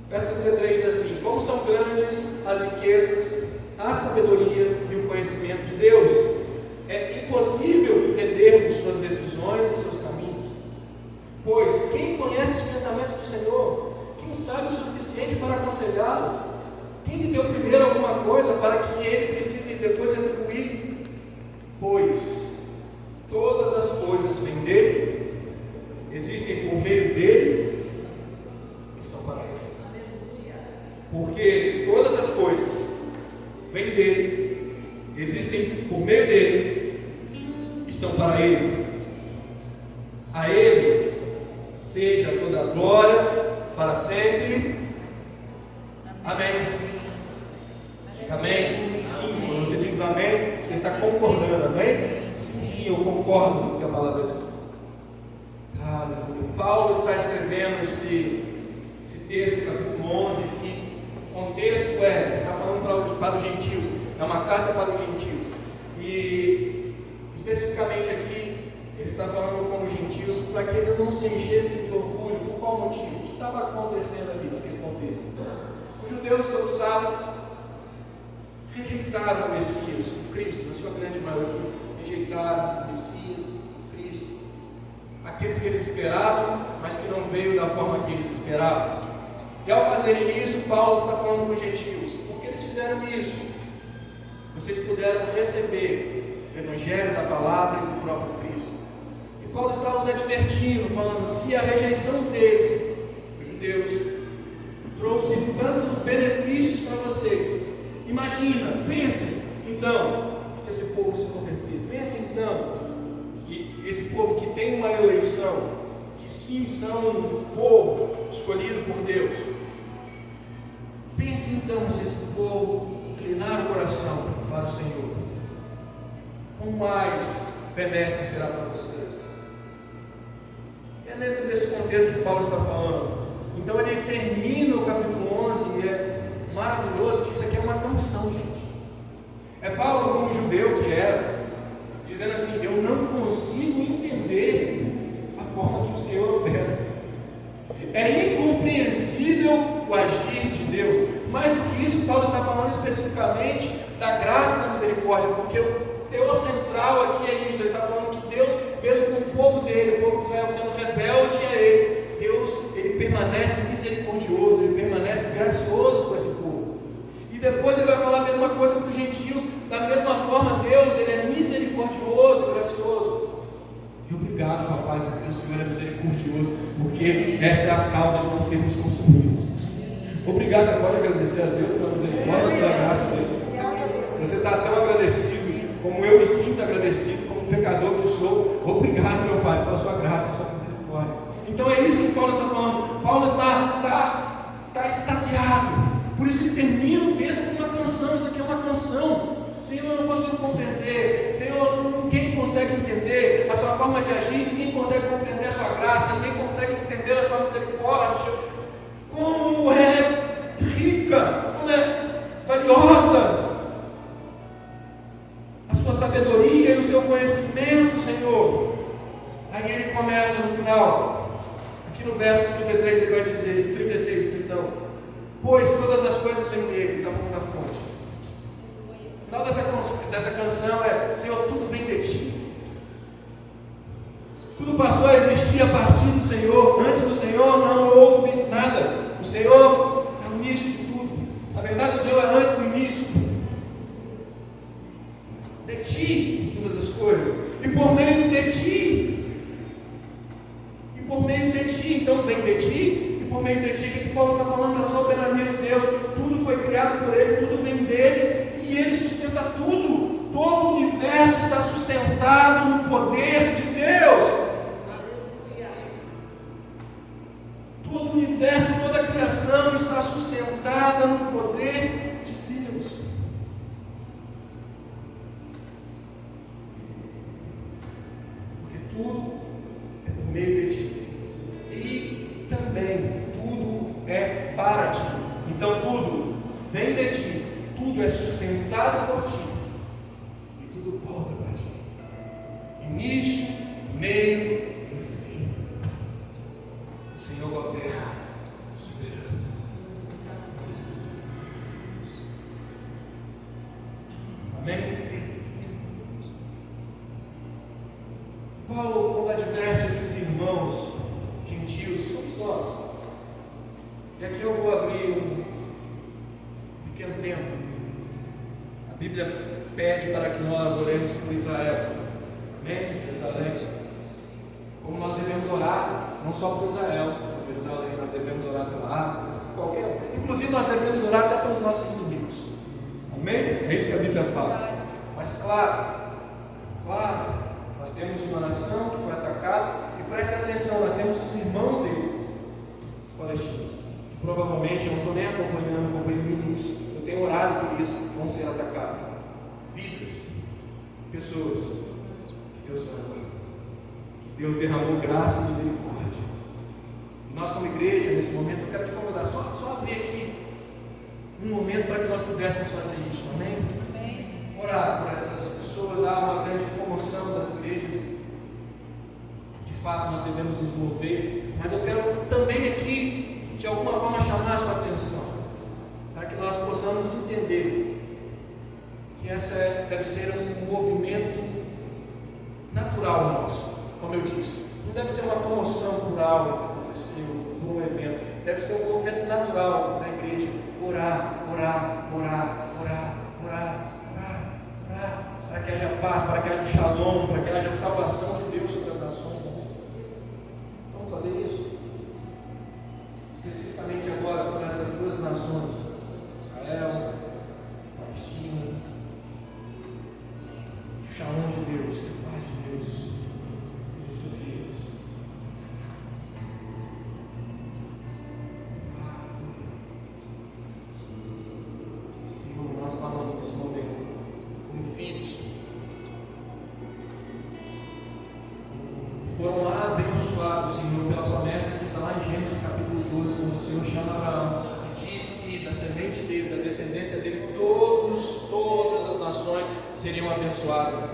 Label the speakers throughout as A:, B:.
A: Verso 33 diz assim: como são grandes as riquezas, a sabedoria e o conhecimento de Deus. É impossível entendermos suas decisões e seus caminhos. Pois quem conhece os pensamentos do Senhor? Quem sabe o suficiente para aconselhá-lo? Quem lhe deu primeiro alguma coisa para que ele precise depois retribuir? Pois todas as coisas vêm dele, existem por meio dele e são para ele. Porque todas as coisas vêm dele, existem por meio dele e são para ele. A ele seja toda a glória para sempre. Amém. Diga amém. Sim, quando você diz amém, você está concordando. Amém? Sim, eu concordo com o que a palavra diz. Aleluia. Paulo está escrevendo esse texto, capítulo 11, aqui. O contexto ele está falando para os gentios. É uma carta para os gentios. E especificamente aqui, ele está falando com os gentios para que eles não se enchessem de orgulho. Por qual motivo? O que estava acontecendo ali naquele contexto? Os judeus, todos sabem, rejeitaram o Messias, o Cristo, na sua grande maioria. Rejeitaram o Messias, o Cristo. Aqueles que eles esperavam, mas que não veio da forma que eles esperavam. E ao fazerem isso, Paulo está falando com os gentios. Por que eles fizeram isso? Vocês puderam receber o Evangelho da palavra e do próprio Cristo. E Paulo está nos advertindo, falando: se a rejeição deles, os judeus, trouxe tantos benefícios para vocês, imagina, pensem então, se esse povo se converter, pensem então, que esse povo que tem uma eleição, que sim são um povo escolhido por Deus, pense então se esse povo inclinar o coração para o Senhor, quão mais benéfico será para vocês. É dentro desse contexto que Paulo está falando. Então ele termina o capítulo 11 e é maravilhoso que isso aqui é uma canção, gente. É Paulo, como judeu que era, dizendo assim: eu não consigo entender a forma que o Senhor opera. É incompreensível o agir de Deus. Mais do que isso, Paulo está falando especificamente da graça e da misericórdia, porque o teor central aqui é isso. Ele está falando que Deus, mesmo com o povo dele, o povo de Israel sendo rebelde a ele, Deus, ele permanece misericordioso, ele permanece gracioso com esse povo. E depois ele vai falar a mesma coisa para os gentios. Da mesma forma, Deus, ele é misericordioso, gracioso. E obrigado, papai, porque o Senhor é misericordioso, porque essa é a causa de não sermos consumidos. Obrigado, você pode agradecer a Deus pela misericórdia e pela graça dele. Se você está tão agradecido, como eu me sinto agradecido, como pecador que eu sou, obrigado, meu Pai, pela sua graça e sua misericórdia. Então é isso que Paulo está falando. Paulo está extasiado. Por isso ele termina o texto com uma canção. Isso aqui é uma canção. Senhor, eu não consigo compreender. Senhor, ninguém consegue entender a sua forma de agir. Ninguém consegue compreender a sua graça. Ninguém consegue entender a sua misericórdia. Como é rica, como é valiosa a sua sabedoria e o seu conhecimento, Senhor. Aí ele começa no final, aqui no verso 33 ele vai dizer, 36, perdão: pois todas as coisas vêm dele. Ele está falando da fonte. O final dessa canção é: Senhor, tudo vem de ti. Tudo passou a existir a partir do Senhor. Antes do Senhor não houve nada. O Senhor é o início de tudo. Na verdade, o Senhor é antes do início. De ti todas as coisas. E por meio de ti. E por meio de ti. Então vem de ti. E por meio de ti. O que Paulo está falando? Da soberania de Deus. Tudo foi criado por Ele. Tudo vem dele. E Ele sustenta tudo. Todo o universo está sustentado no poder de Deus. Todo o universo, toda a criação está sustentada no poder de Deus. Porque tudo é por meio de ti. E também tudo é para ti. Então tudo vem de ti. Tudo é sustentado por ti. E tudo volta para ti. Início, meio, Senhor governa, soberano. E aqui eu vou abrir um pequeno tempo. A Bíblia pede para que nós oremos por Israel. Amém? Jerusalém. Como nós devemos orar, não só por Israel, por Jerusalém, nós devemos orar pela África, qualquer um. Inclusive nós devemos orar até pelos nossos inimigos. Amém? É isso que a Bíblia fala. Mas claro, nós temos uma nação que foi atacada, e preste atenção, nós temos os irmãos deles, os palestinos, que provavelmente, eu não estou nem acompanhando isso, eu tenho orado por isso, vão ser atacados. Vidas, pessoas que Deus ama, que Deus derramou graça e misericórdia. E nós como igreja, nesse momento, eu quero te convidar, só abrir aqui um momento para que nós pudéssemos fazer isso, amém? Orar por essas pessoas. Há uma grande comoção das igrejas, de fato nós devemos nos mover, mas eu quero também aqui, de alguma forma, chamar a sua atenção, para que nós possamos entender que essa deve ser um movimento natural nosso, como eu disse, não deve ser uma comoção plural que aconteceu por um evento, deve ser um movimento natural da igreja, orar, para que haja paz, para que haja shalom, para que haja salvação de Deus sobre as nações. Amém? Vamos fazer isso? Especificamente agora por essas duas nações, Israel, Palestina. Que o shalom de Deus, que a paz de Deus esteja sobre eles. Senhor, nós falamos nesse momento como filhos, foram lá abençoados, Senhor, pela promessa que está lá em Gênesis capítulo 12, quando o Senhor chama Abraão e diz que da semente dele, da descendência dele, todas as nações seriam abençoadas.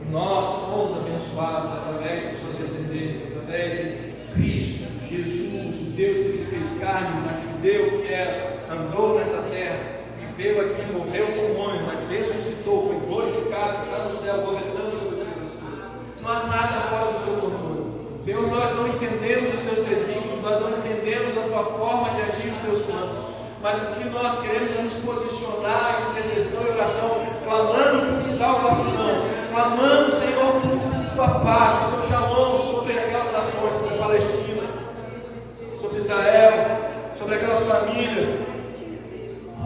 A: E nós fomos abençoados através de sua descendência, através de Cristo, Jesus, o Deus que se fez carne, mas judeu que era, andou nessa terra, viveu aqui, morreu como homem, mas ressuscitou, foi glorificado, está no céu, governando sobre todas as coisas. Não há nada fora do seu controle. Senhor, nós não entendemos os seus desígnios, nós não entendemos a tua forma de agir nos teus planos, mas o que nós queremos é nos posicionar em intercessão e oração, clamando por salvação, clamando, Senhor, por sua paz, o seu shalom sobre aquelas nações, sobre a Palestina, sobre Israel, sobre aquelas famílias.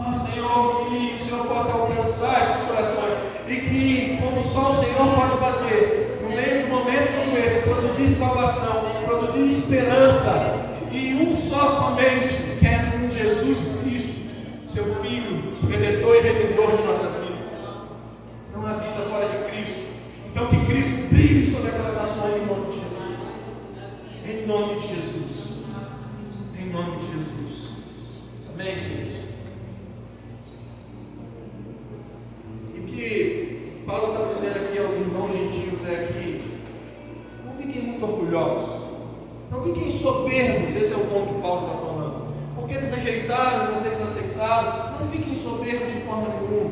A: Senhor, que o Senhor possa alcançar esses corações e que, como só o Senhor pode fazer, no meio de um momento como esse, produzir salvação, produzir esperança, e um só somente, que é Jesus Cristo, seu Filho, Redentor e Remidor de nossas vidas. Não há vida fora de Cristo. Então que Cristo brilhe sobre aquelas nações em nome de Jesus. Em nome de Jesus. Em nome de Jesus. Amém, queridos? Que Paulo estava dizendo aqui aos irmãos gentios é que não fiquem muito orgulhosos, não fiquem soberbos. Esse é o ponto que Paulo está falando, porque eles rejeitaram, vocês aceitaram. Não fiquem soberbos de forma nenhuma.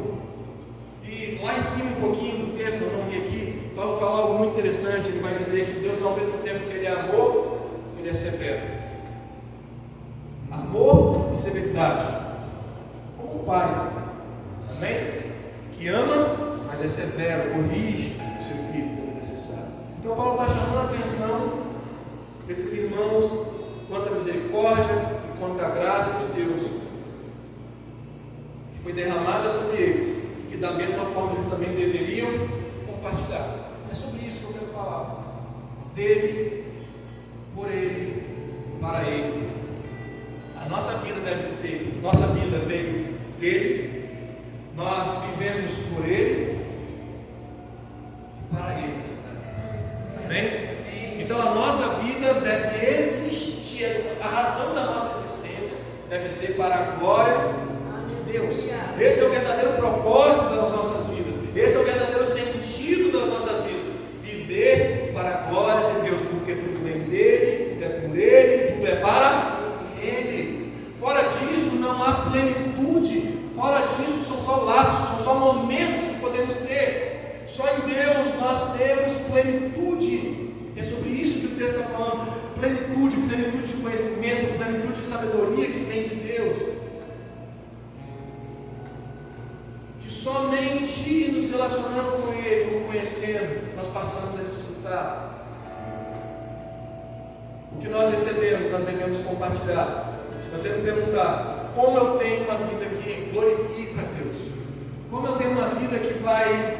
A: E lá em cima um pouquinho do texto, eu não li aqui, Paulo fala algo muito interessante. Ele vai dizer que Deus, ao mesmo tempo que ele é amor, ele é severo. Amor e severidade, como um pai. Amém? Que ama, mas é severo, corrige o seu filho quando é necessário. Então Paulo está chamando a atenção desses irmãos quanto à misericórdia e quanto à graça de Deus que foi derramada sobre eles, que da mesma forma eles também deveriam compartilhar. É sobre isso que eu quero falar. Dele, por ele, para ele. A nossa vida deve ser, nossa vida veio dele. Nós vivemos por Ele e para Ele. Amém? Então a nossa vida deve existir, a razão da nossa existência deve ser para a glória de Deus. Esse é o verdadeiro propósito das nossas vidas. Esse é o verdadeiro sentido das nossas vidas. Viver para a glória de Deus, porque tudo vem dele, tudo é por Ele, tudo é para Ele. Fora disso não há plenitude. Fora disso são só lapsos, são só momentos que podemos ter. Só em Deus nós temos plenitude. É sobre isso que o texto está falando. Plenitude de conhecimento, plenitude de sabedoria que vem de dia, nos relacionando com Ele, o conhecendo, nós passamos a desfrutar. O que nós recebemos, nós devemos compartilhar. Se você me perguntar, como eu tenho uma vida que glorifica a Deus? Como eu tenho uma vida que vai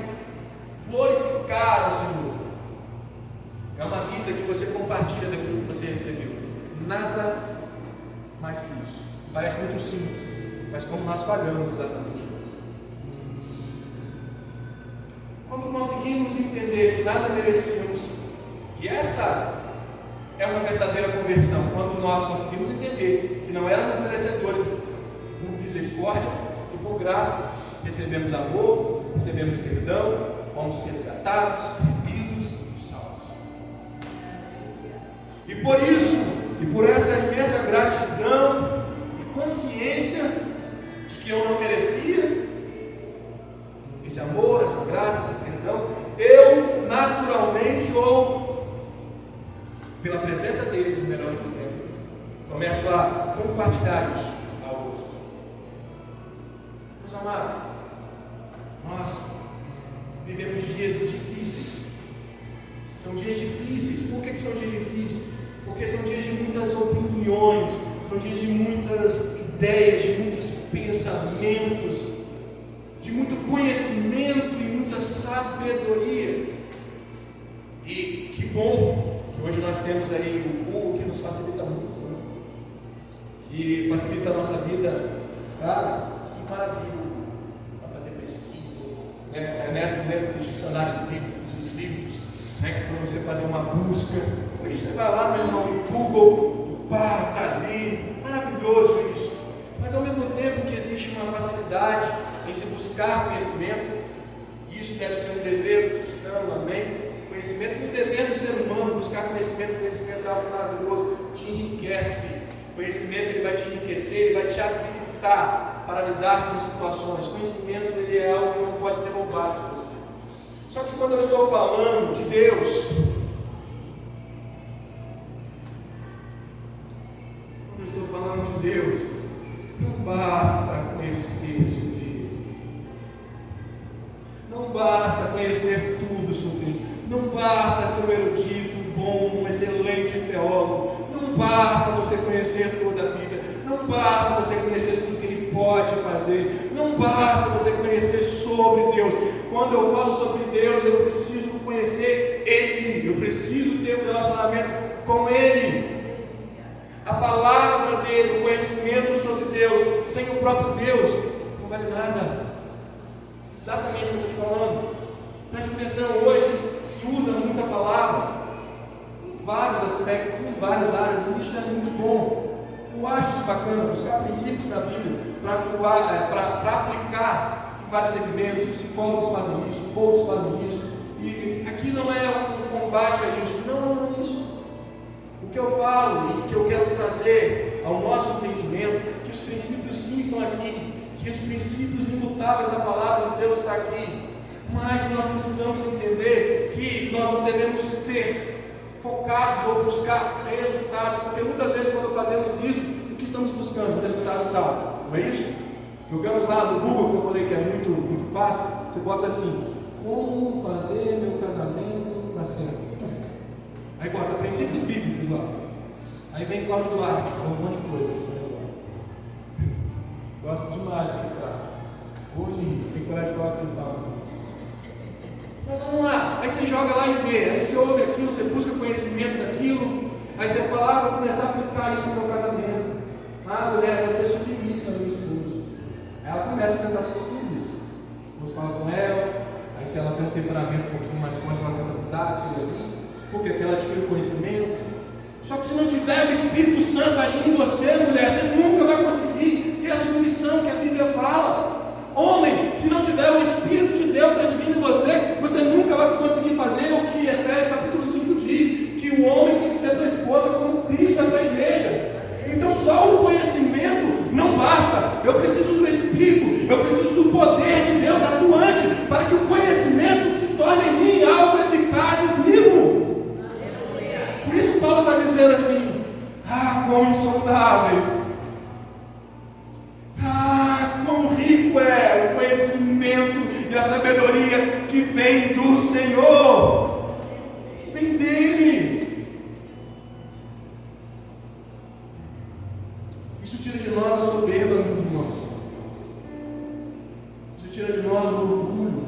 A: glorificar ao Senhor? É uma vida que você compartilha daquilo que você recebeu. Nada mais que isso. Parece muito simples, mas como nós falhamos exatamente nisso. Quando conseguimos entender que nada merecemos, e essa é uma verdadeira conversão, quando nós conseguimos entender que não éramos merecedores, por misericórdia e por graça, recebemos amor, recebemos perdão, fomos resgatados, remidos e salvos. E por isso, e por essa imensa gratidão e consciência de que eu não merecia esse amor, essa graça, esse perdão, eu naturalmente, ou pela presença dele, melhor dizendo, começo a compartilhar isso a outros. Meus amados, nós vivemos dias difíceis. São dias difíceis. Por que são dias difíceis? Porque são dias de muitas opiniões, são dias de muitas ideias, de muitos pensamentos, de muito conhecimento e muita sabedoria. E que bom que hoje nós temos aí o Google, que nos facilita muito, né? Que facilita a nossa vida. Cara, que maravilha para fazer pesquisa, né? Ernesto lembra dos dicionários bíblicos, os livros, né? Que para você fazer uma busca, hoje você vai lá, meu irmão, no Google, pá, está ali, maravilhoso isso. Mas ao mesmo tempo que existe uma facilidade em se buscar conhecimento, e isso deve ser um dever do cristão, amém? Conhecimento é um dever do ser humano, buscar conhecimento é algo maravilhoso, te enriquece. Conhecimento ele vai te enriquecer, ele vai te habilitar para lidar com situações. Conhecimento ele é algo que não pode ser roubado de você. Só que quando eu estou falando de Deus, não basta conhecer sobre Ele, não basta conhecer tudo sobre Ele, não basta ser um erudito, bom, um excelente teólogo, não basta você conhecer toda a Bíblia, não basta você conhecer tudo que Ele pode fazer, não basta você conhecer sobre Deus. Quando eu falo sobre Deus, eu preciso conhecer Ele, eu preciso ter um relacionamento com Ele. A palavra dele, o conhecimento sobre Deus, sem o próprio Deus, não vale nada. Exatamente o que eu estou te falando. Preste atenção, hoje se usa muita palavra em vários aspectos, em várias áreas, e isso é muito bom. Eu acho isso bacana, buscar princípios da Bíblia para aplicar em vários segmentos. Psicólogos fazem isso, coaches fazem isso, e aqui não é um combate a isso, não é isso. O que eu falo e que eu quero trazer ao nosso entendimento, que os princípios sim estão aqui, que os princípios imutáveis da palavra de Deus estão aqui, mas nós precisamos entender que nós não devemos ser focados ou buscar resultados, porque muitas vezes quando fazemos isso, o que estamos buscando? Resultado tal, não é isso? Jogamos lá no Google, que eu falei que é muito fácil, você bota assim, como fazer meu casamento dar certo? Aí bota princípios bíblicos lá. Aí vem Cláudio Duarte, com um monte de coisa que você gosto demais de cara. Hoje tem coragem de falar que ele fala. Mas vamos lá. Aí você joga lá e vê. Aí você ouve aquilo, você busca conhecimento daquilo. Aí você fala, vou começar a aplicar isso no meu casamento. Mulher, vai ser submissa ao meu esposo. Aí ela começa a tentar ser submissa. O esposo fala com ela. Aí se ela tem um temperamento um pouquinho mais forte, ela tenta mudar aquilo ali. Porque ela adquiriu conhecimento. Só que se não tiver o Espírito Santo agindo em você, mulher, você nunca vai conseguir ter a submissão que a Bíblia fala. Homem, se não tiver o Espírito de Deus agindo em você, você nunca vai conseguir fazer o que Efésios capítulo 5 diz, que o homem tem que ser para a esposa como Cristo é para a igreja. Então só o conhecimento não basta. Eu preciso do Espírito, eu preciso do poder de Deus atuante, para que o conhecimento se torne em mim algo eficaz e vivo. Por isso Paulo está dizendo assim, quão insondáveis, quão rico é o conhecimento e a sabedoria Senhor, que vem dele. Isso tira de nós a soberba, meus irmãos. Isso tira de nós o orgulho.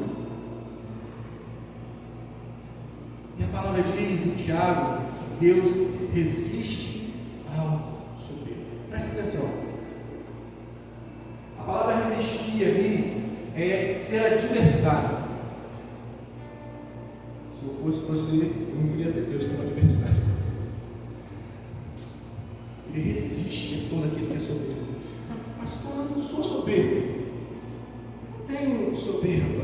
A: E a palavra diz em Tiago que Deus resiste ao soberbo. Presta atenção. A palavra resistir ali é ser adversário. Se eu fosse você, eu não queria ter Deus como adversário. Ele resiste a todo aquele que é soberbo. Pastor, eu não sou soberbo. Não tenho soberba.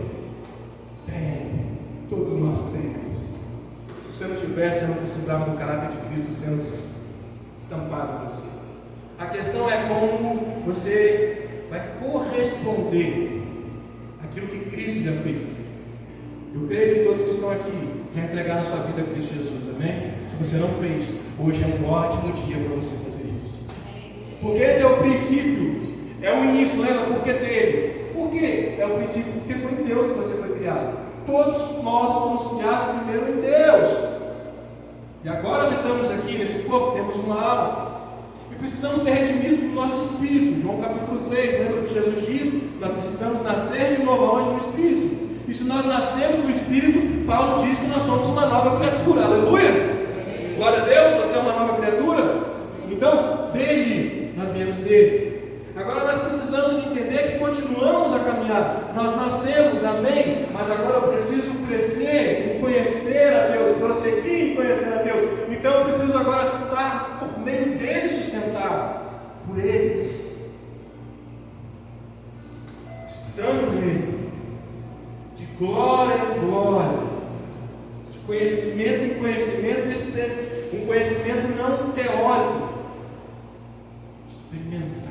A: Tenho. Todos nós temos. Se você não tivesse, você não precisava do caráter de Cristo sendo estampado em você. A questão é como você vai corresponder àquilo que Cristo já fez. Eu creio que todos que estão aqui já entregaram sua vida a Cristo Jesus, amém? Se você não fez, hoje é um ótimo dia para você fazer isso. Porque esse é o princípio, é o início, lembra? Por que dele? Por quê? É o princípio, porque foi em Deus que você foi criado. Todos nós fomos criados primeiro em Deus. E agora habitamos aqui nesse corpo, temos uma alma. E precisamos ser redimidos do nosso espírito. João capítulo 3, lembra que Jesus diz? Nós precisamos nascer de novo aonde? No espírito. E se nós nascemos no espírito, Paulo diz que nós somos uma nova criatura. Aleluia! Glória a Deus, você é uma nova criatura. Então, dele, nós viemos dele. Agora nós precisamos entender que continuamos a caminhar. Nós nascemos, amém? Mas agora eu preciso crescer em conhecer a Deus, prosseguir em conhecer a Deus. Então eu preciso agora estar por meio dele sustentado, por ele. Estando nele, de glória em glória, de conhecimento em conhecimento, um conhecimento não teórico, experimentar.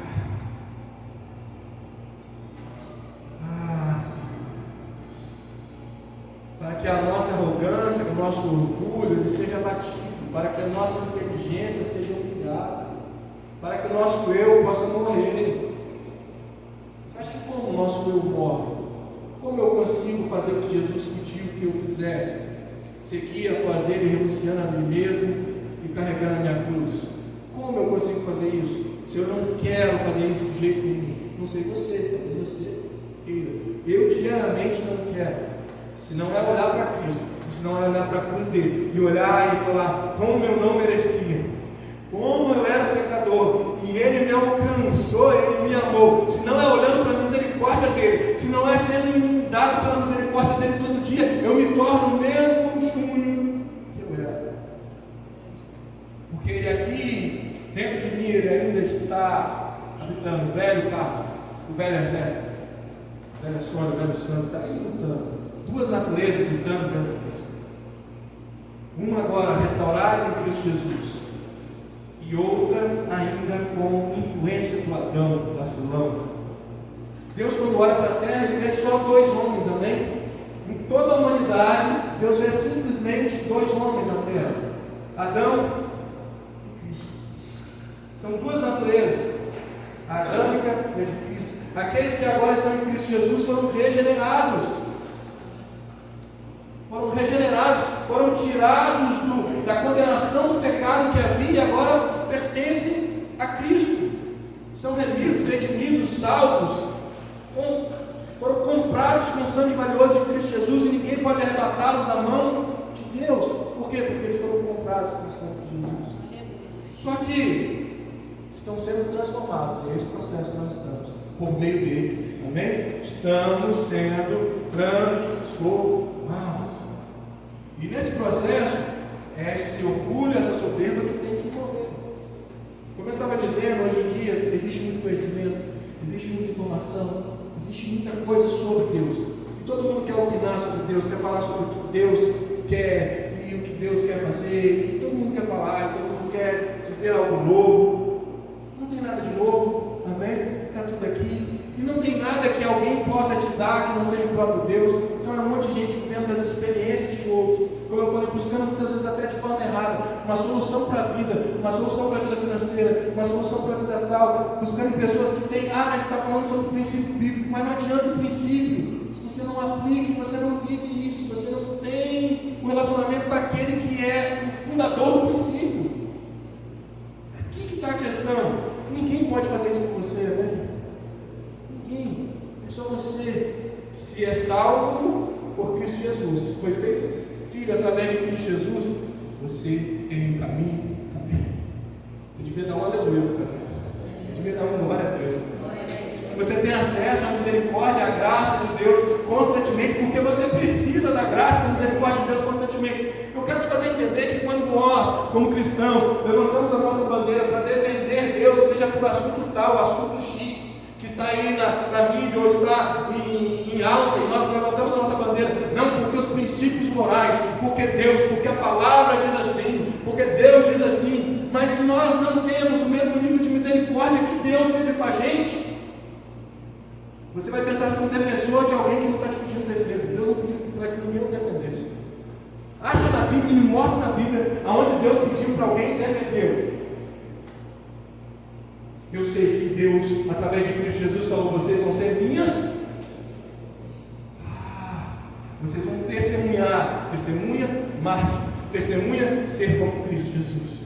A: Para que a nossa arrogância, o nosso orgulho, ele seja abatido, para que a nossa inteligência seja humilhada, para que o nosso eu possa morrer. Você acha que como o nosso eu morre? Como eu consigo fazer o que Jesus pediu que eu fizesse? Seguir após ele, renunciando a mim mesmo e carregando a minha cruz. Como eu consigo fazer isso? Se eu não quero fazer isso de jeito nenhum, não sei você, talvez você queira. Eu diariamente não quero. Se não é olhar para Cristo, se não é olhar para a cruz dele e olhar e falar como eu não merecia, como eu era pecador e ele me alcançou, ele me amou. Se não é olhando para a misericórdia dele, se não é sendo inundado pela misericórdia dele todo dia, eu me torno o mesmo Júnior que eu era. Porque ele aqui, dentro de mim, ele ainda está habitando. O velho Carlos, o velho Ernesto, o velho Sônia, o velho Sandro, está aí lutando. Duas naturezas lutando dentro de você. Uma agora restaurada em Cristo Jesus, e outra ainda com influência do Adão, da Silão. Deus, quando olha para a terra, ele vê só dois homens, amém? Em toda a humanidade, Deus vê simplesmente dois homens na terra: Adão e Cristo. São duas naturezas, a adâmica e a de Cristo. Aqueles que agora estão em Cristo Jesus foram regenerados. Foram regenerados, foram tirados da condenação do pecado que havia e agora pertencem a Cristo. São remidos, redimidos, salvos, foram comprados com o sangue valioso de Cristo Jesus e ninguém pode arrebatá-los da mão de Deus. Por quê? Porque eles foram comprados com o sangue de Jesus. Só que estão sendo transformados, e é esse processo que nós estamos, por meio dele, amém? Estamos sendo transformados. E nesse processo, é esse orgulho, essa soberba que tem que morrer. Como eu estava dizendo, hoje em dia existe muito conhecimento, existe muita informação, existe muita coisa sobre Deus. E todo mundo quer opinar sobre Deus, quer falar sobre o que Deus quer e o que Deus quer fazer. E todo mundo quer falar, todo mundo quer dizer algo novo. Não tem nada de novo, amém? Está tudo aqui. E não tem nada que alguém possa te dar que não seja o próprio Deus. Então é um monte de gente vivendo das experiências de outros. como eu falei, buscando muitas vezes até de forma errada, uma solução para a vida, uma solução para a vida financeira, uma solução para a vida tal, buscando pessoas que têm, ele está falando sobre o princípio bíblico, mas não adianta o princípio, se você não aplica, você não vive isso, você não tem o relacionamento daquele que é o fundador do princípio. Aqui que está a questão. Ninguém pode fazer isso por você, né? Ninguém. É só você que se é salvo por Cristo Jesus, foi feito filho através de Cristo Jesus, você tem um caminho aberto. Você devia dar um aleluia por causa disso. Você devia dar um glória a Deus. Você tem acesso à misericórdia, à graça de Deus constantemente, porque você precisa da graça e da misericórdia de Deus constantemente. Eu quero te fazer entender que quando nós, como cristãos, levantamos a nossa bandeira para defender Deus, seja por assunto tal, assunto X, que está aí na mídia ou está em alta, e nós levantamos a nossa bandeira, não porque os princípios morais, porque a palavra diz assim, porque Deus diz assim, mas se nós não temos o mesmo nível de misericórdia que Deus teve com a gente, você vai tentar ser um defensor de alguém que não está te pedindo defesa. Deus não pediu para que ninguém o defendesse. Acha na Bíblia e me mostra na Bíblia aonde Deus pediu para alguém e defendeu. Eu sei que Deus, através de Cristo Jesus, falou: vocês vão ser minhas. Vocês vão testemunhar. Testemunha, mártir. Testemunha, ser como Cristo Jesus.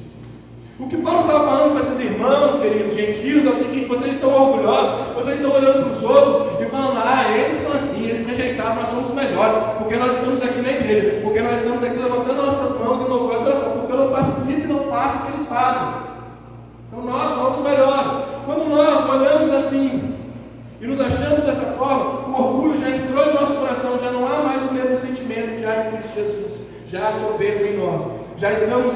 A: O que Paulo estava falando com esses irmãos, queridos gentios, é o seguinte: vocês estão orgulhosos, vocês estão olhando para os outros e falando: eles são assim, eles rejeitaram, nós somos melhores, porque nós estamos aqui na igreja, porque nós estamos aqui levantando nossas mãos e louvando a oração, porque eu não participo e não faço o que eles fazem. Então nós somos melhores. Quando nós olhamos assim e nos achamos dessa forma, o orgulho já entrou em nosso coração, já não há mais o mesmo sentimento que há em Cristo Jesus, já há soberba em nós, já estamos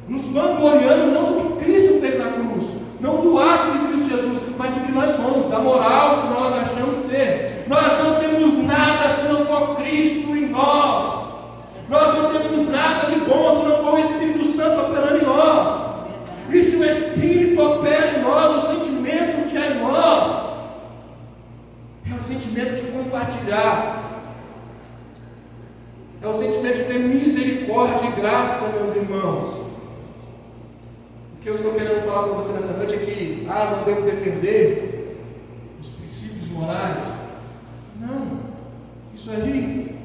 A: nos vangloriando não do que Cristo fez na cruz, não do ato de Cristo Jesus, mas do que nós somos, da moral que nós achamos ter. Nós não temos nada se não for Cristo em nós. Nós não temos nada de bom se não for o Espírito Santo operando em nós. E se o Espírito opera em nós, o sentimento que há em nós é o sentimento de compartilhar, é o sentimento de ter misericórdia e graça, meus irmãos. O que eu estou querendo falar para você nessa noite é que, não devo defender os princípios morais. Não, isso aí,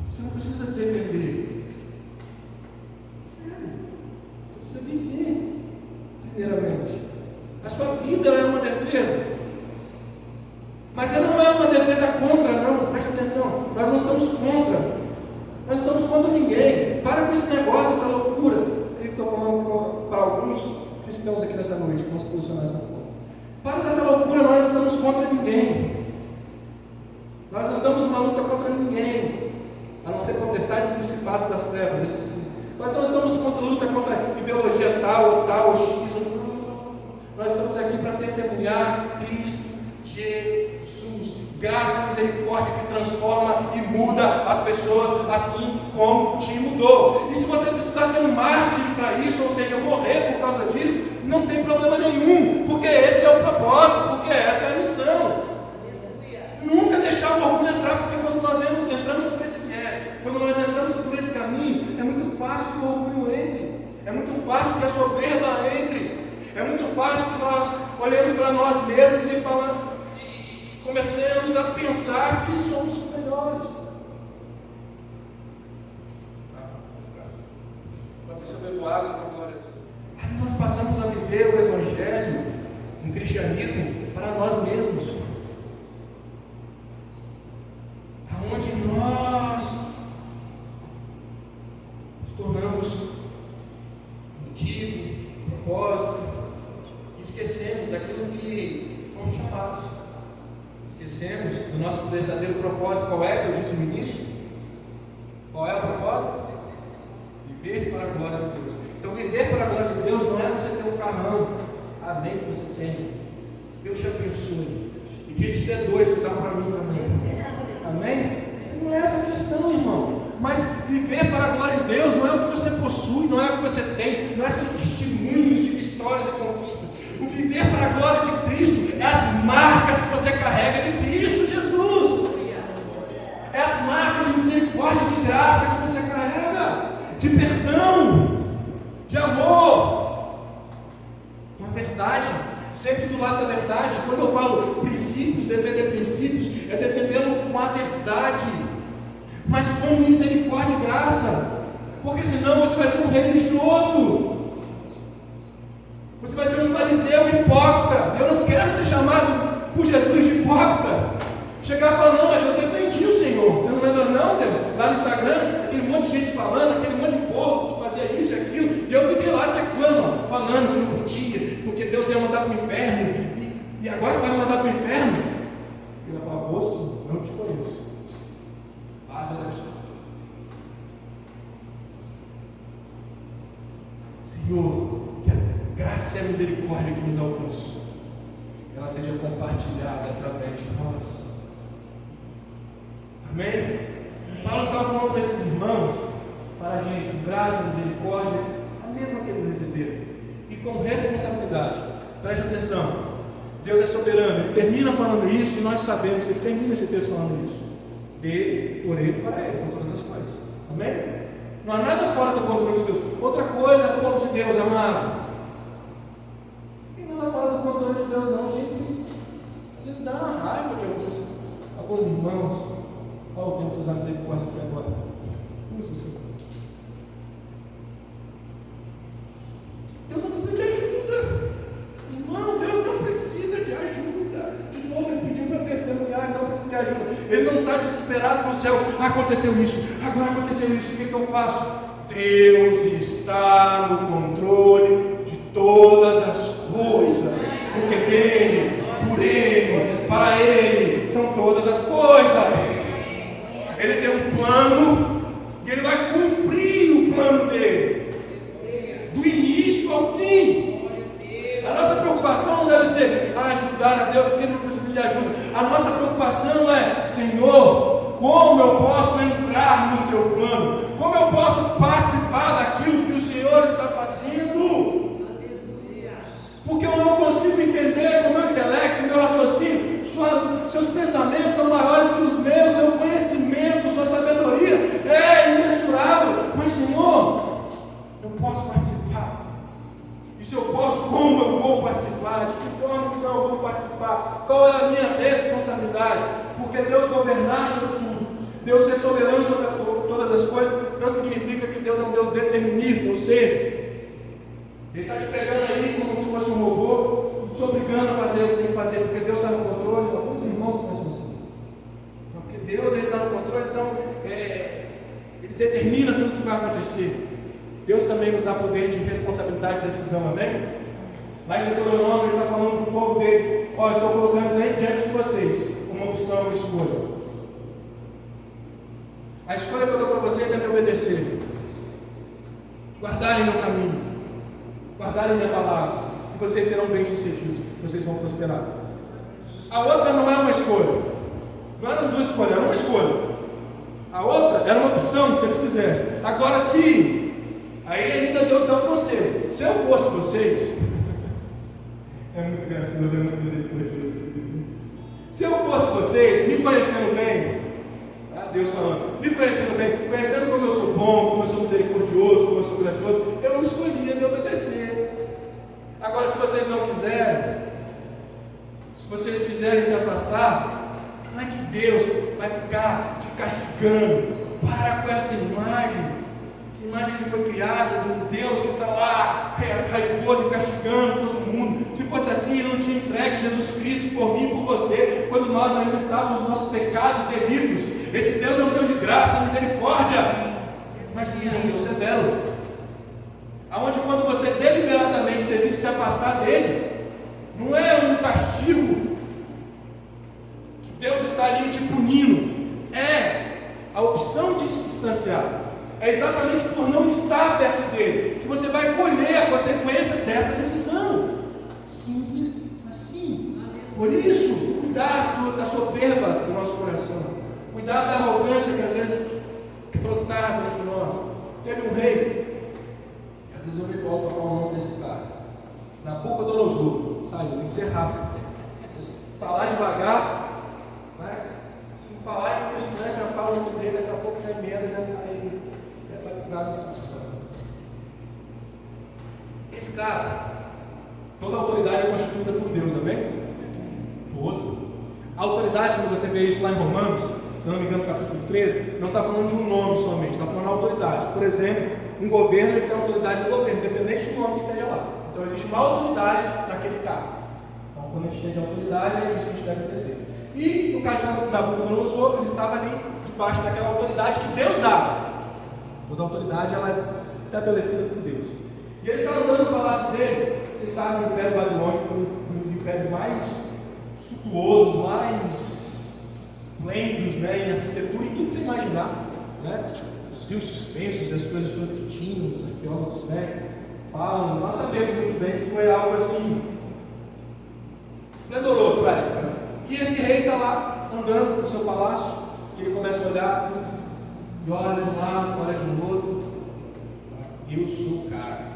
A: você não precisa defender. Sério, você precisa viver, primeiramente. A sua vida é uma defesa, mas ela não é uma defesa contra, não, preste atenção, nós não estamos contra, nós não estamos contra ninguém. Para com esse negócio, essa loucura. Eu estou falando para alguns cristãos aqui nessa noite que vão se posicionar dessa forma. Para dessa loucura, nós não estamos contra ninguém. Nós não estamos numa luta contra ninguém, a não ser potestades e principados das trevas, esse sim. Nós não estamos contra luta contra ideologia tal ou X. Não. Nós estamos aqui para testemunhar Cristo Jesus. Graça e misericórdia que transforma e muda as pessoas assim como te mudou. E se você precisar ser um mártir para isso, ou seja, morrer por causa disso, não tem problema nenhum, porque esse é o propósito, porque essa é a missão. Nunca deixar o orgulho entrar, porque quando nós entramos por esse viés, quando nós entramos por esse caminho, é muito fácil que o orgulho entre, é muito fácil que a soberba entre, é muito fácil que nós olhemos para nós mesmos e falamos, começamos a pensar que somos melhores. Aí nós passamos a viver o Evangelho, um cristianismo, para nós mesmos, aonde nós nos tornamos motivo, propósito, e esquecemos daquilo que fomos chamados. Esquecemos do nosso verdadeiro propósito. Qual é, que eu disse no início? Qual é o propósito? Viver para a glória de Deus. Então, viver para a glória de Deus não é você ter um carrão, amém, que você tem, que Deus te abençoe, e que Ele te dê dois, que dá para mim também, amém? Não é essa a questão, irmão. Mas viver para a glória de Deus não é o que você possui, não é o que você tem, não é seus testemunhos de vitórias e conquistas. O viver para a glória de Cristo é as marcas que você carrega de Cristo Jesus. É as marcas de misericórdia e de graça que você carrega. misericórdia e graça, porque senão você vai ser um religioso, você vai ser um fariseu hipócrita. Eu não quero ser chamado por Jesus de hipócrita. Chegar e falar, não, mas eu defendi o Senhor. Você não lembra não, Deus? Lá no Instagram, aquele monte de gente falando, aquele monte de povo que fazia isso e aquilo, e eu fiquei lá teclando, falando que não podia, porque Deus ia mandar para o inferno, e agora você vai me mandar para o inferno? E eu falava, vou sim, não te conheço. Passa daqui. Senhor, que a graça e a misericórdia que nos alcançou, ela seja compartilhada através de nós. Amém? Paulo estava falando para esses irmãos para agir com graça e misericórdia, a mesma que eles receberam, e com responsabilidade. Preste atenção, Deus é soberano. Ele termina falando isso e nós sabemos, ele termina esse texto falando isso. Dele, por ele, para ele, são todas as coisas. Amém? Não há nada fora do controle de Deus. Outra coisa é o povo de Deus, amado. Não tem nada fora do controle de Deus, não, gente. Vocês dão uma raiva de alguns irmãos. Olha o tempo de usar misericórdia aqui agora. Usa, Senhor. Deus não precisa de ajuda. Irmão, Deus não precisa de ajuda. De novo, ele pediu para testemunhar, ele não precisa de ajuda. Ele não está desesperado no céu. Aconteceu isso, agora aconteceu isso, o que eu faço? Deus está no controle de todas as coisas, porque dele, por ele, para ele, são todas as coisas. Ele tem um plano e ele vai cumprir o plano dele, do início ao fim. A nossa preocupação não deve ser ajudar a Deus, porque ele não precisa de ajuda. A nossa preocupação é, Senhor, como eu posso entrar no seu plano? Como eu posso participar daquilo que o Senhor está fazendo? Porque eu não consigo entender com o meu intelecto, o meu raciocínio. Seus pensamentos são maiores que os meus, seu conhecimento, sua sabedoria é imensurável. Mas, Senhor, eu posso participar. E se eu posso, como eu vou participar? De que forma então eu vou participar? Qual é a minha responsabilidade? Porque Deus governar sobre tudo, Deus ser soberano sobre todas as coisas, não significa que Deus é um Deus determinista, ou seja, Ele está te pegando aí como se fosse um robô, te obrigando a fazer o que tem que fazer, porque Deus está no controle. Alguns irmãos pensam assim, não, porque Deus está no controle, então Ele determina tudo o que vai acontecer. Deus também nos dá poder de responsabilidade e decisão, amém? Lá em Deuteronômio, Ele está falando para o povo dele, ó, estou colocando diante de vocês uma opção, uma escolha. A escolha que eu dou para vocês é me obedecer, guardarem meu caminho, guardarem minha palavra, e vocês serão bem-sucedidos, vocês vão prosperar. A outra não é uma escolha, não eram duas escolhas, era uma escolha. A outra era uma opção, se eles quisessem. Agora, se aí ainda Deus dá um conselho. Se eu fosse vocês, é muito gracioso, é muito misericordioso. Se eu fosse vocês, me conhecendo bem, Deus falando, me conhecendo bem, conhecendo como eu sou bom, como eu sou misericordioso, como eu sou gracioso, eu não escolhia me obedecer. Agora, se vocês não quiserem, se vocês quiserem se afastar, não é que Deus vai ficar te castigando. Para com essa imagem que foi criada de um Deus que está lá raivoso e castigando todo mundo. Se fosse assim, Ele não tinha entregue Jesus Cristo por mim e por você, quando nós ainda estávamos nos nossos pecados e delitos. Esse Deus é um Deus de graça e misericórdia, mas sim, é um Deus severo, aonde quando você deliberadamente decide se afastar dele, não é um castigo que Deus está ali te punindo, é a opção de se distanciar. É exatamente por não estar perto dele que você vai colher a consequência dessa decisão. Simples assim. Por isso, cuidar da soberba do nosso coração, cuidar da arrogância que às vezes é brotada entre nós. Teve um rei, às vezes eu me volto para falar o nome desse cara, Nabucodonosor. Saiu, tem que ser rápido. Falar devagar, mas se falar em constância, já fala o nome dele, daqui a pouco já emenda, já sai. Esse cara, toda a autoridade é constituída por Deus, amém? Toda. A autoridade, quando você vê isso lá em Romanos, se eu não me engano, capítulo 13, não está falando de um nome somente, está falando de autoridade. Por exemplo, um governo, ele tem autoridade no governo, independente do nome que esteja lá. Então existe uma autoridade naquele cargo. Então quando a gente tem de autoridade, é isso que a gente deve entender. E no caso da Nabucodonosor, ele estava ali debaixo daquela autoridade que Deus dá. Toda autoridade ela é estabelecida por Deus. E ele está andando no palácio dele. Vocês sabem, o Império Babilônico foi um dos impérios mais suntuosos, mais esplêndidos, né, em arquitetura, em tudo que você imaginar, né? Os rios suspensos, as coisas todas que tinham, os arqueólogos, né, falam, nós sabemos muito bem que foi algo assim esplendoroso para a época. E esse rei está lá andando no seu palácio, e ele começa a olhar tudo, e olha de um lado, olha de um outro. Eu sou o cara.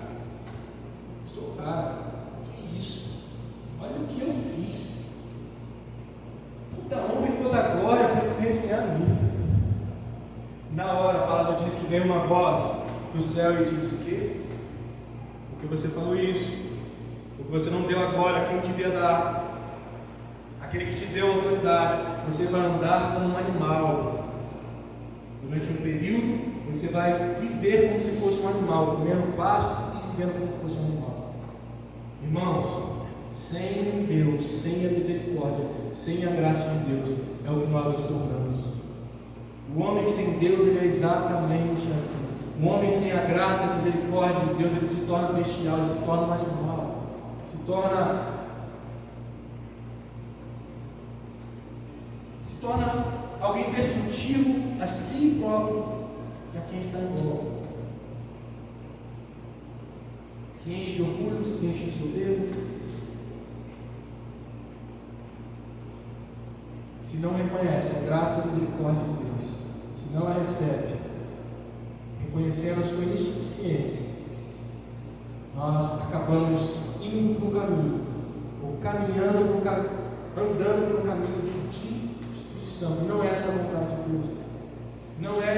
A: Sou o cara. Que isso? Olha o que eu fiz. Toda honra e toda glória pertencem a mim. Na hora a palavra diz que vem uma voz do céu e diz o quê? Porque você falou isso. Porque você não deu agora a quem devia dar. Aquele que te deu a autoridade. Você vai andar como um animal. Durante um período, você vai viver como se fosse um animal, comendo pasto e vivendo como se fosse um animal. Irmãos, sem Deus, sem a misericórdia, sem a graça de Deus, é o que nós nos tornamos. O homem sem Deus, ele é exatamente assim. O homem sem a graça e a misericórdia de Deus, ele se torna bestial, ele se torna um animal, se torna alguém destrutivo a si próprio e a quem está em volta. Se enche de orgulho, se enche de soberba. Se não reconhece a graça e a misericórdia de Deus, se não a recebe, reconhecendo a sua insuficiência, nós acabamos indo para um caminho, ou caminhando para um caminho, andando para um caminho de destruição. E não é essa a vontade de Deus. Não é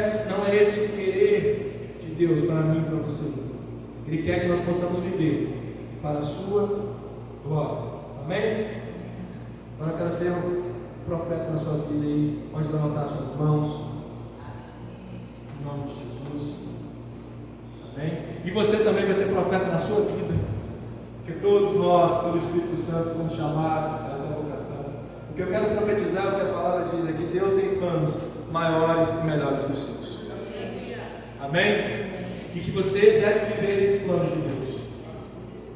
A: esse o querer de Deus para mim e para você. Ele quer que nós possamos viver para a sua glória. Amém? Agora eu quero ser um profeta na sua vida aí. Pode levantar as suas mãos. Em nome de Jesus. Amém? E você também vai ser profeta na sua vida. Porque todos nós, pelo Espírito Santo, fomos chamados a essa vocação. O que eu quero profetizar é o que a palavra diz aqui. Deus tem planos maiores e melhores que os seus. Amém? E que você deve viver esses planos de Deus.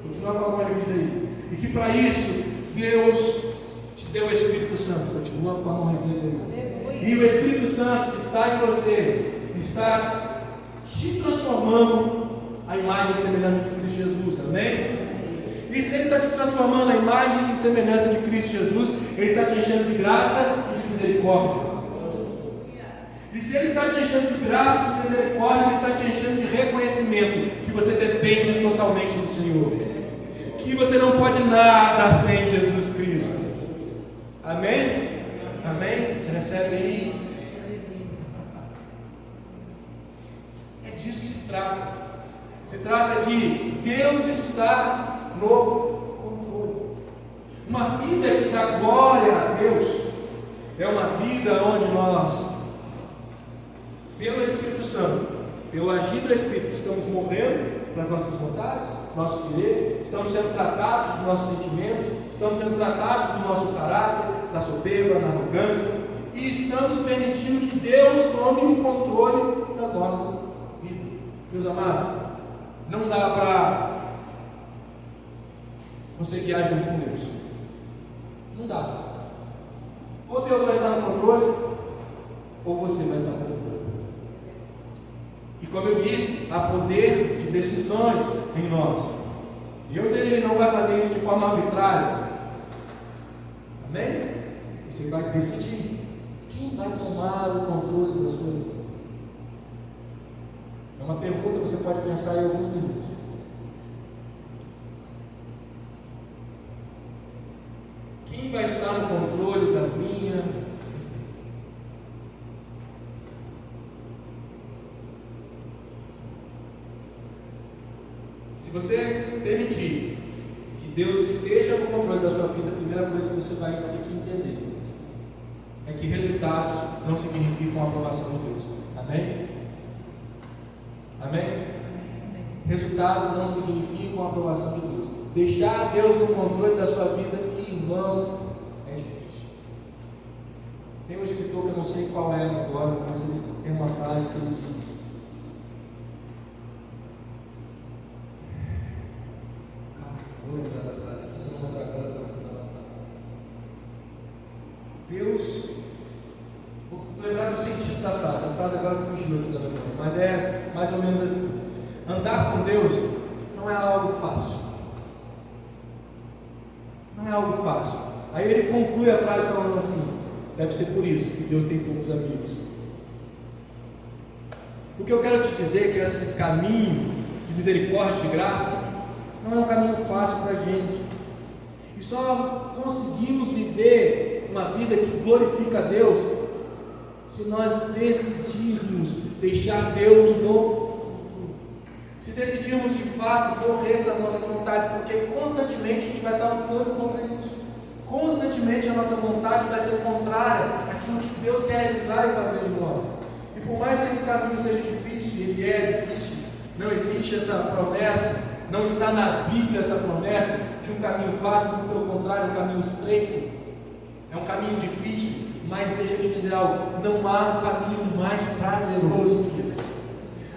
A: Continua com a glória vida aí. E que para isso, Deus te deu o Espírito Santo. Continua com a glória vida aí. E o Espírito Santo que está em você, está te transformando a imagem e semelhança de Cristo Jesus. Amém? E se Ele está te transformando a imagem e semelhança de Cristo Jesus, Ele está te enchendo de graça e de misericórdia. E se Ele está te enchendo de graça e de misericórdia, Ele está te enchendo de reconhecimento que você depende totalmente do Senhor, que você não pode nada sem Jesus Cristo. Amém? Amém? Você recebe aí? É disso que se trata. Se trata de Deus estar no controle. Uma vida que dá glória a Deus é uma vida onde nós, pelo Espírito Santo, pelo agir do Espírito, estamos morrendo para as nossas vontades, nosso querer, estamos sendo tratados dos nossos sentimentos, estamos sendo tratados do nosso caráter, da soberba, da arrogância, e estamos permitindo que Deus tome o controle das nossas vidas. Meus amados, não dá para você guiar junto com Deus. Não dá. Ou Deus vai estar no controle, ou você vai estar no controle. E como eu disse, há poder de decisões em nós. Deus ele não vai fazer isso de forma arbitrária. Amém? Você vai decidir quem vai tomar o controle da sua vida. É uma pergunta que você pode pensar em alguns minutos. Quem vai estar no controle da minha vida? Se você permitir que Deus esteja no controle da sua vida, a primeira coisa que você vai ter que entender é que resultados não significam a aprovação de Deus. Amém? Amém? Resultados não significam a aprovação de Deus. Deixar Deus no controle da sua vida, irmão, é difícil. Tem um escritor que eu não sei qual é agora, mas ele tem uma frase que ele diz: vou lembrar da frase aqui, se eu não lembrar agora até o final. Deus, vou lembrar do sentido da frase. A frase agora fugiu aqui da memória, mas é mais ou menos assim: andar com Deus não é algo fácil. Não é algo fácil. Aí ele conclui a frase falando assim: deve ser por isso que Deus tem poucos amigos. O que eu quero te dizer é que esse caminho de misericórdia e de graça não é um caminho fácil para a gente. E só conseguimos viver uma vida que glorifica a Deus se nós decidirmos deixar Deus no controle. Se decidirmos de fato correr das nossas vontades, porque constantemente a gente vai estar lutando contra isso. Constantemente a nossa vontade vai ser contrária àquilo que Deus quer realizar e fazer em nós. E por mais que esse caminho seja difícil, e ele é difícil, não existe essa promessa, não está na Bíblia essa promessa de um caminho fácil, muito pelo contrário, um caminho estreito. É um caminho difícil, mas deixa eu te dizer algo: não há um caminho mais prazeroso que esse.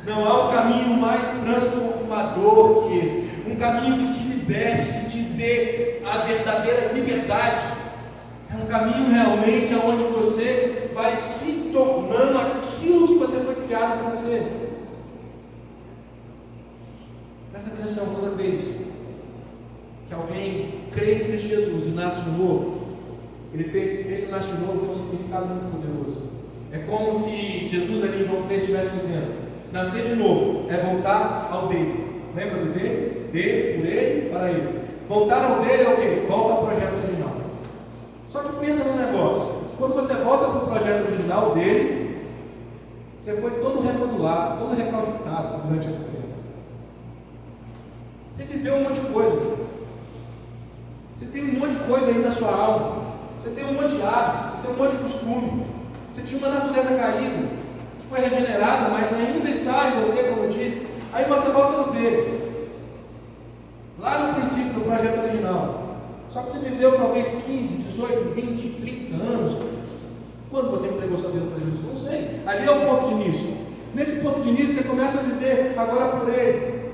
A: Não há um caminho mais transformador que esse. Um caminho que te liberte, que te dê a verdadeira liberdade. É um caminho realmente onde você vai se tornando aquilo que você foi criado para ser. Presta atenção, toda vez que alguém crê em Cristo Jesus e nasce de novo, esse nasce de novo tem um significado muito poderoso. É como se Jesus ali em João 3 estivesse dizendo: nascer de novo é voltar ao dele. Lembra do dele? Dele, por ele, para ele. Voltar ao dele é o quê? Volta ao projeto original. Só que pensa no negócio: quando você volta para o projeto original dele, você foi todo remodulado, todo recalchutado durante esse tempo. Você viveu um monte de coisa. Você tem um monte de coisa aí na sua alma. Você tem um monte de hábitos, você tem um monte de costume. Você tinha uma natureza caída, que foi regenerada, mas ainda está em você, como eu disse. Aí você volta no dele, lá no princípio do projeto original. Só que você viveu talvez 15, 18, 20, 30 anos. Quando você entregou sua vida para Jesus? Não sei. Ali é o ponto de início. Nesse ponto de início você começa a viver agora por ele.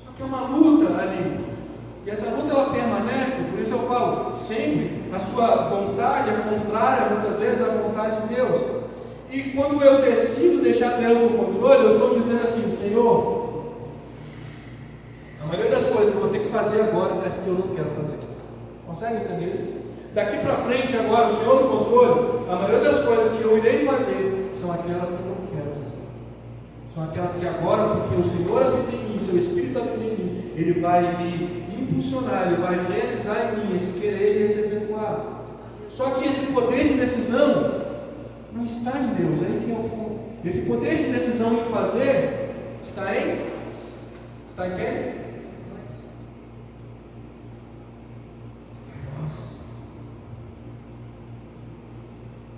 A: Só que é uma luta ali. E essa luta ela permanece. Por isso eu falo, sempre a sua vontade é contrária muitas vezes à vontade de Deus. E quando eu decido deixar Deus no controle, eu estou dizendo assim: Senhor, a maioria das coisas que eu vou ter que fazer agora parece que eu não quero fazer. Consegue entender isso? Daqui para frente agora, o Senhor no controle, a maioria das coisas que eu irei fazer são aquelas que eu não quero fazer. São aquelas que agora, porque o Senhor habita em mim, seu Espírito habita em mim, Ele vai me impulsionar, Ele vai realizar em mim esse querer e esse efetuar. Só que esse poder de decisão não está em Deus, aí que é o ponto. Esse poder de decisão em fazer está em quem? Está em nós.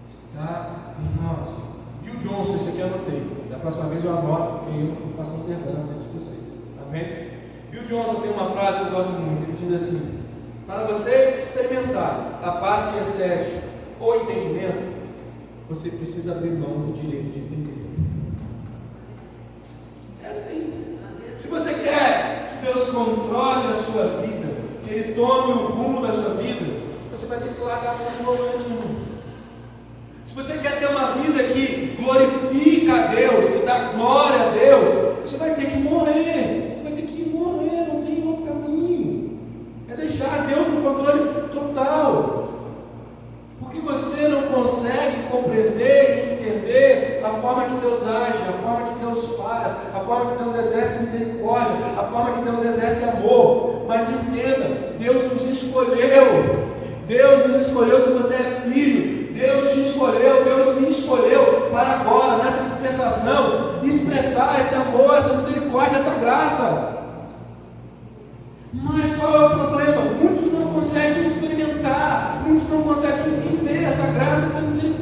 A: Está em nós. Bill Johnson, esse aqui eu anotei. Da próxima vez eu anoto, porque eu não fui passando vergonha na frente de vocês. Amém? Bill Johnson tem uma frase que eu gosto muito. Ele diz assim: para você experimentar a paz que excede o entendimento, você precisa abrir mão do direito de entender. É assim. Se você quer que Deus controle a sua vida, que Ele tome o rumo da sua vida, você vai ter que largar a mão do volante, irmão. Se você quer ter uma vida que glorifica a Deus, que dá glória a Deus, você vai ter que morrer. Você vai ter que morrer, não tem outro caminho. É deixar Deus no controle total. Porque você não consegue compreender e entender a forma que Deus age, a forma que Deus faz, a forma que Deus exerce misericórdia, a forma que Deus exerce amor. Mas entenda, Deus nos escolheu. Deus nos escolheu se você é filho. Deus te escolheu, Deus me escolheu para agora, nessa dispensação, expressar esse amor, essa misericórdia, essa graça. Mas qual é o problema? Muitos não conseguem experimentar, muitos não conseguem viver essa graça, essa misericórdia.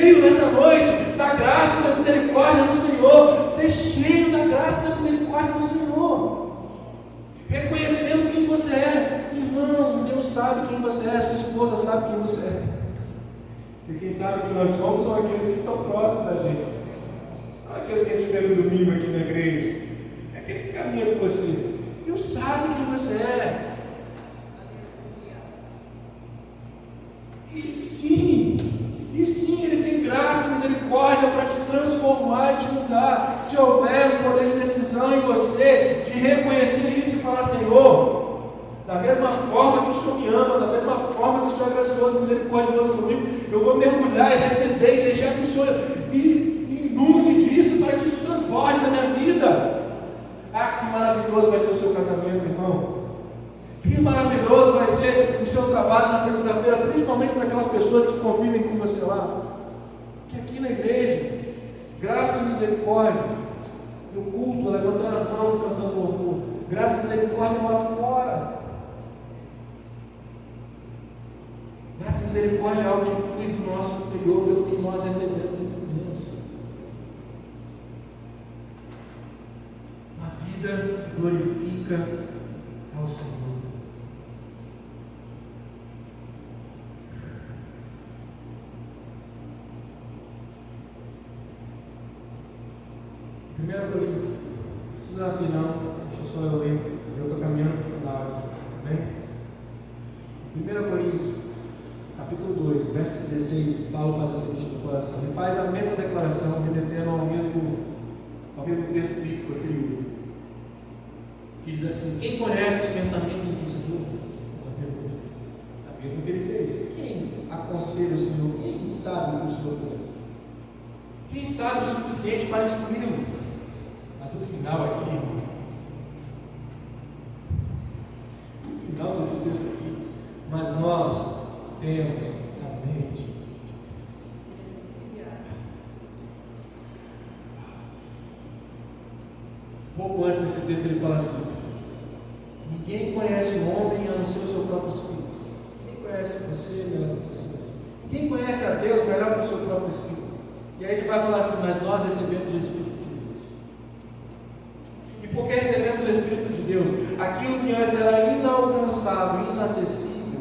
A: cheio nessa noite da graça e da misericórdia do Senhor. Ser cheio da graça e da misericórdia do Senhor. Reconhecendo quem você é. Irmão, Deus sabe quem você é, sua esposa sabe quem você é. Porque quem sabe quem nós somos são aqueles que estão próximos da gente. São aqueles que a gente vê no domingo aqui na igreja. É aquele que caminha com você. Deus sabe quem você é. E sim, Ele tem graça e misericórdia para te transformar e te mudar. Se houver um poder de decisão em você, de reconhecer isso e falar: Senhor, da mesma forma que o Senhor me ama, da mesma forma que o Senhor é gracioso e misericordioso comigo, eu vou mergulhar e receber e deixar que o Senhor me inunde disso, para que isso transborde na minha vida. Ah, que maravilhoso vai ser o seu casamento, irmão. Que maravilhoso vai ser o seu trabalho na segunda-feira, principalmente para aquelas pessoas que convivem com você lá. Que aqui na igreja, graça e misericórdia, no culto, levantando as mãos e cantando louvor. Graça e misericórdia lá fora. Graça e misericórdia é algo que flui do nosso interior, pelo que nós recebemos e vivemos. Uma vida que glorifica ao Senhor. 1 Coríntios, não precisa abrir não, deixa só eu ler, eu estou caminhando para o final aqui, amém? 1 Coríntios, capítulo 2, verso 16, Paulo faz a seguinte declaração, ele faz a mesma declaração, remetendo ao mesmo texto bíblico anterior, que diz assim: quem conhece os pensamentos do Senhor? A mesma que ele fez. Quem aconselha o Senhor? Quem sabe o que o Senhor pensa? Quem sabe o suficiente para instruí-lo? Mas no final aqui, no final desse texto aqui, mas nós temos a mente. Pouco antes desse texto ele fala assim: ninguém conhece o homem a não ser o seu próprio espírito. Ninguém conhece você melhor que você mesmo. Ninguém conhece a Deus melhor que o seu próprio espírito. E aí ele vai falar assim: mas nós recebemos o Espírito de Deus. E por que recebemos o Espírito de Deus? Aquilo que antes era inalcançável, inacessível,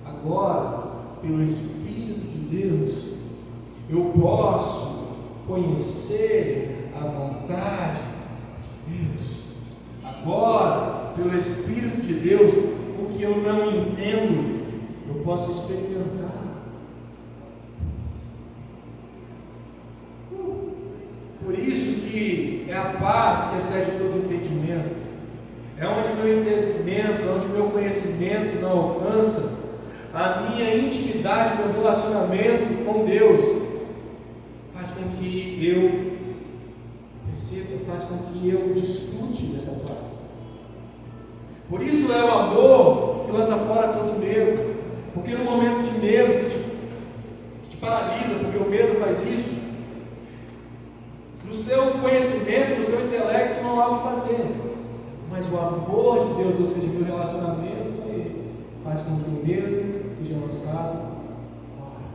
A: agora, pelo Espírito de Deus, eu posso conhecer a vontade de Deus. Agora, pelo Espírito de Deus, o que eu não entendo, eu posso experimentar. Por isso que é a paz que excede todo entendimento. É onde meu entendimento, onde meu conhecimento não alcança, a minha intimidade, meu relacionamento com Deus faz com que eu receba, faz com que eu desfrute dessa paz. Por isso é o amor que lança fora todo medo. Porque no momento de medo que te paralisa, porque o medo faz isso, no seu conhecimento, no seu intelecto não há o que fazer, mas o amor de Deus, ou seja, meu relacionamento com Ele, faz com que o medo seja lançado fora.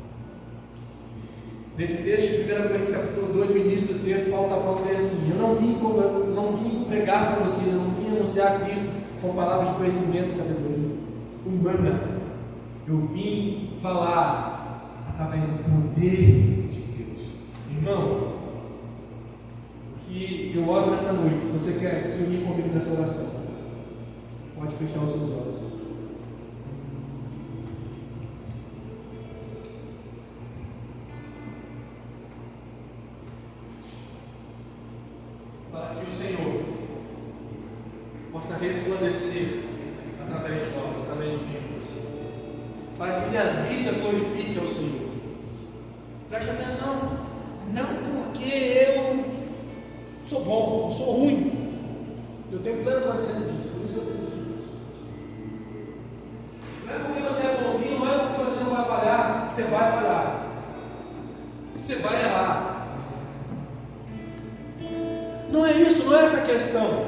A: Nesse texto de 1 Coríntios capítulo 2, no início do texto, Paulo está falando assim: eu não vim pregar para vocês, eu não vim anunciar Cristo com palavras de conhecimento e sabedoria humana. Eu vim falar através do poder de Deus. Irmão, que eu oro nessa noite, se você quer se unir comigo nessa oração, pode fechar os seus olhos. Para que o Senhor possa resplandecer através de nós, através de mim, para que minha vida glorifique ao Senhor. Preste atenção, não porque eu sou bom, eu sou ruim, eu tenho plena consciência disso, por isso eu preciso disso. Não é porque você é bonzinho, não é porque você não vai falhar, você vai falhar, você vai errar. Não é isso, não é essa a questão.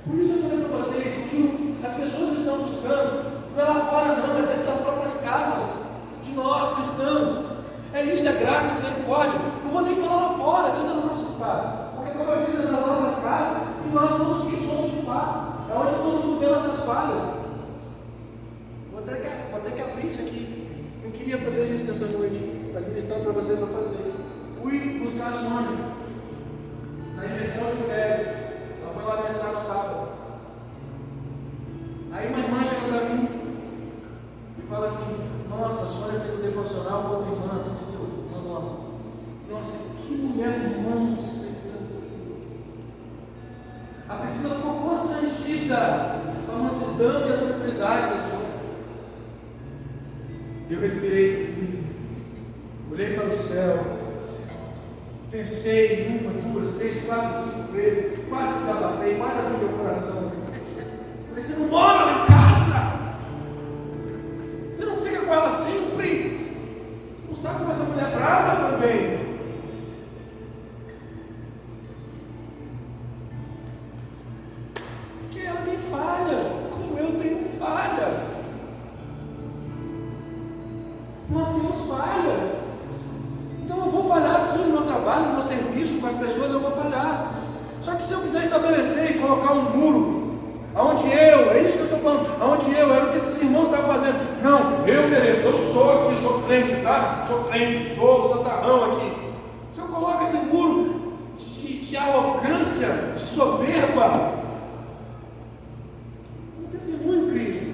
A: Por isso eu estou dizendo para vocês que as pessoas estão buscando, não é lá fora não, é dentro das próprias casas de nós cristãos. É isso, é graça e misericórdia. Não vou nem falar lá fora, dentro das nossas casas. Porque, como eu disse, é nas nossas casas que nós somos quem somos de fato. É onde todo mundo vê nossas falhas. Vou até que abrir isso aqui. Eu queria fazer isso nessa noite, mas ministrando para vocês, vou fazer. Fui buscar a Sônia na imersão de mulheres. Ela foi lá ministrar no sábado. Aí uma irmã chega para mim e fala assim: nossa, a Sônia fez um devocional com outra irmã, nossa, que mulher mansa. A Priscila ficou constrangida com a mansidão e a tranquilidade da Sônia. Eu respirei fundo, olhei para o céu, pensei uma, duas, três, quatro, cinco vezes, quase desabafei, quase abri meu coração. Falei: você não mora lá em casa? Você não fica com ela sempre? Você não sabe como essa mulher é brava também? Porque ela tem falhas, como eu tenho falhas. Nós temos falhas. Então eu vou falhar sim no meu trabalho, no meu serviço, com as pessoas eu vou falhar. Só que se eu quiser estabelecer e colocar um muro, aonde é isso que eu estou falando, aonde era o que esses irmãos estavam fazendo. Não, eu mereço, eu sou aqui, sou crente, tá? Sou crente, sou santarrão aqui. Se eu coloco esse muro de arrogância, de soberba, eu não testemunho Cristo.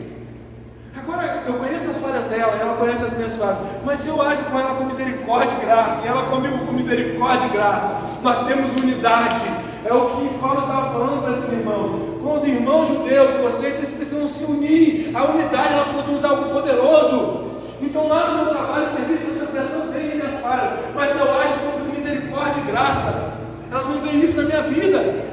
A: Agora, eu conheço as falhas dela, ela conhece as minhas falhas, mas se eu ajo com ela com misericórdia e graça, e ela comigo com misericórdia e graça, nós temos unidade. É o que Paulo estava falando para esses irmãos. Com os irmãos judeus, vocês precisam se unir. A unidade, ela produz algo poderoso. Então lá no meu trabalho, serviço, as pessoas veem as falhas, mas se eu ajo com misericórdia e graça, elas vão ver isso na minha vida,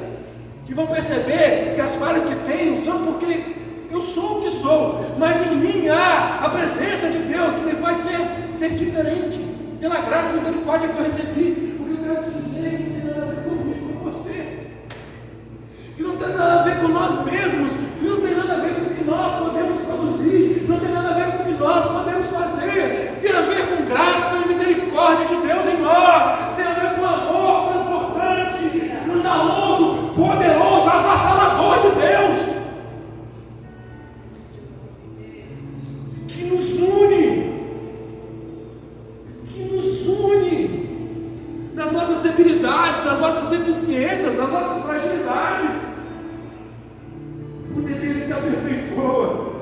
A: e vão perceber que as falhas que tenho são porque eu sou o que sou, mas em mim há a presença de Deus que me faz ser diferente, pela graça e misericórdia que eu recebi. O que eu quero te dizer é que não tem nada a ver comigo, com você, que não tem nada a ver com nós mesmos, que não tem nada a ver com o que nós podemos produzir, não tem nada a ver com o que nós podemos fazer, tem a ver com graça e misericórdia de Deus em nós, tem a ver com amor transbordante, escandaloso, poderoso, avassalador de Deus, que nos une nas nossas debilidades, nas nossas deficiências, nas nossas fragilidades. O poder dele se aperfeiçoa,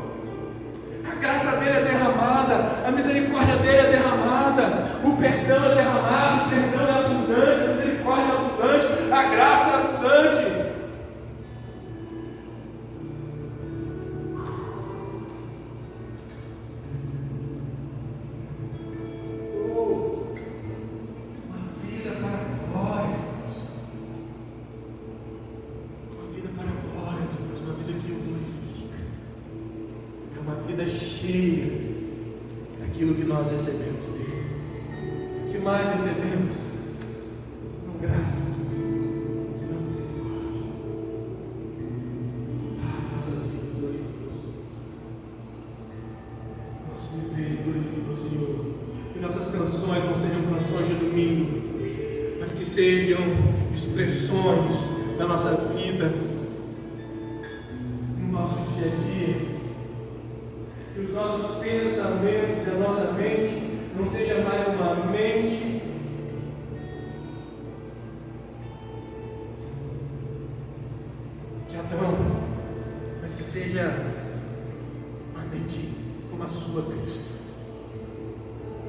A: a graça dele é derramada, a misericórdia dele é derramada, o perdão é derramado, o perdão é abundante, a misericórdia é abundante, a graça é abundante. Cheia daquilo que nós recebemos dele. O que mais recebemos? Não graça, senão misericórdia. Nossas vidas glorificam o Senhor. Nosso viver glorifica o Senhor. Que nossas canções não sejam canções de domingo, mas que sejam expressões da nossa vida, no nosso dia a dia. Que os nossos pensamentos e a nossa mente não seja mais uma mente de Adão, mas que seja uma mente como a sua, Cristo.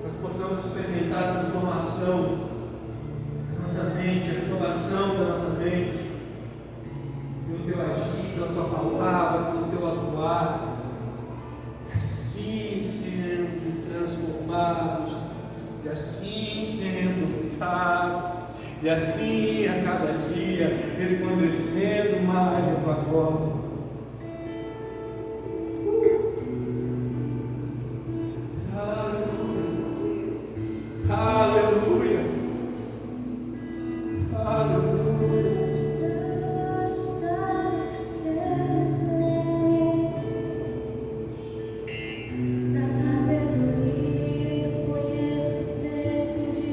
A: Nós possamos experimentar a transformação da nossa mente, a renovação da nossa mente, pelo teu agir, pela tua palavra, pelo teu atuar. Assim sendo transformados, e assim sendo mutados, e assim a cada dia resplandecendo mais a tua glória. Aleluia, aleluia, aleluia.
B: Da sabedoria e do conhecimento de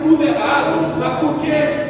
A: Tudo errado. pecado, mas porque